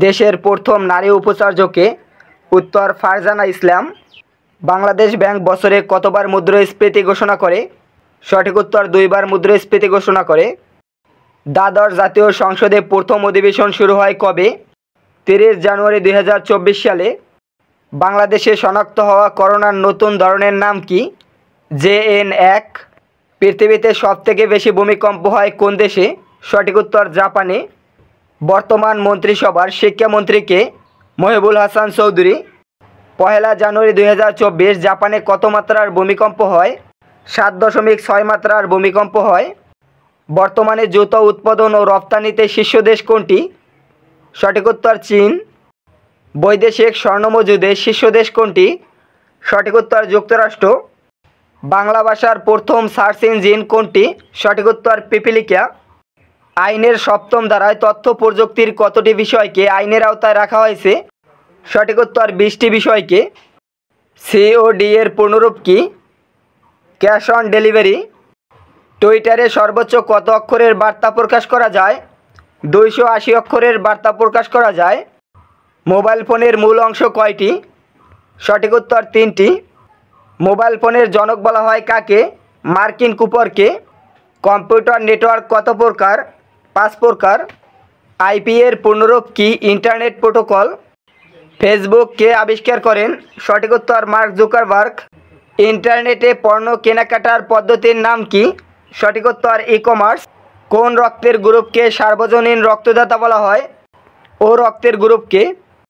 দেশের প্রথম নারী উপাচার্যকে? উত্তর ফারজানা ইসলাম। বাংলাদেশ ব্যাংক বছরে কতবার মুদ্রাস্ফীতি ঘোষণা করে? সঠিক উত্তর 2 বার মুদ্রাস্ফীতি ঘোষণা করে। দ্বাদশ জাতীয় সংসদে প্রথম অধিবেশন শুরু হয় কবে? 30 জানুয়ারি 2024 সালে। বাংলাদেশে শনাক্ত হওয়া করোনার নতুন ধরনের নাম কি? JN1। পৃথিবীতে সবথেকে বেশি ভূমিকম্প হয় কোন দেশে? সঠিক উত্তর জাপানে। বর্তমান মন্ত্রিসভার শিক্ষামন্ত্রী কে? মহিবুল হাসান চৌধুরী। 1 জানুয়ারি 2024 জাপানে কত মাত্রার ভূমিকম্প হয়? 7.6 মাত্রার ভূমিকম্প হয়। বর্তমানে জুতো উৎপাদন ও রপ্তানিতে শীর্ষ দেশ কোনটি? সঠিক উত্তর চীন। বৈদেশিক স্বর্ণ মজুদে শীর্ষ দেশ কোনটি? সঠিক উত্তর যুক্তরাষ্ট্র। বাংলা ভাষার প্রথম সার্চ ইঞ্জিন কোনটি? সঠিক উত্তর পিপীলিকা। আইনের 7ম ধারায় তথ্য প্রযুক্তির কতটি বিষয়কে আইনের আওতায় রাখা হয়েছে? সঠিক উত্তর 20টি বিষয়কে। COD এর পূর্ণরূপ কি? Cash on delivery. টুইটারে সর্বোচ্চ কত অক্ষরের বার্তা প্রকাশ করা যায়? 280 অক্ষরের বার্তা প্রকাশ করা যায়। মোবাইল ফোনের মূল অংশ কয়টি? সঠিক উত্তর 3টি। মোবাইল ফোনের জনক বলা হয় কাকে? মার্কিন কুপারকে। কম্পিউটার নেটওয়ার্ক কত প্রকার? 5 প্রকার। IP এর পূর্ণরূপ কি? Internet protocol. ফেসবুক কে আবিষ্কার করেন? সঠিক উত্তর মার্ক জুকারবার্গ। ইন্টারনেটে পণ্য কেনাকাটার পদ্ধতির নাম কি? সঠিক উত্তর ই-কমার্স। কোন রক্তের গ্রুপকে সার্বজনীন রক্তদাতা বলা হয়? ও রক্তের গ্রুপকে।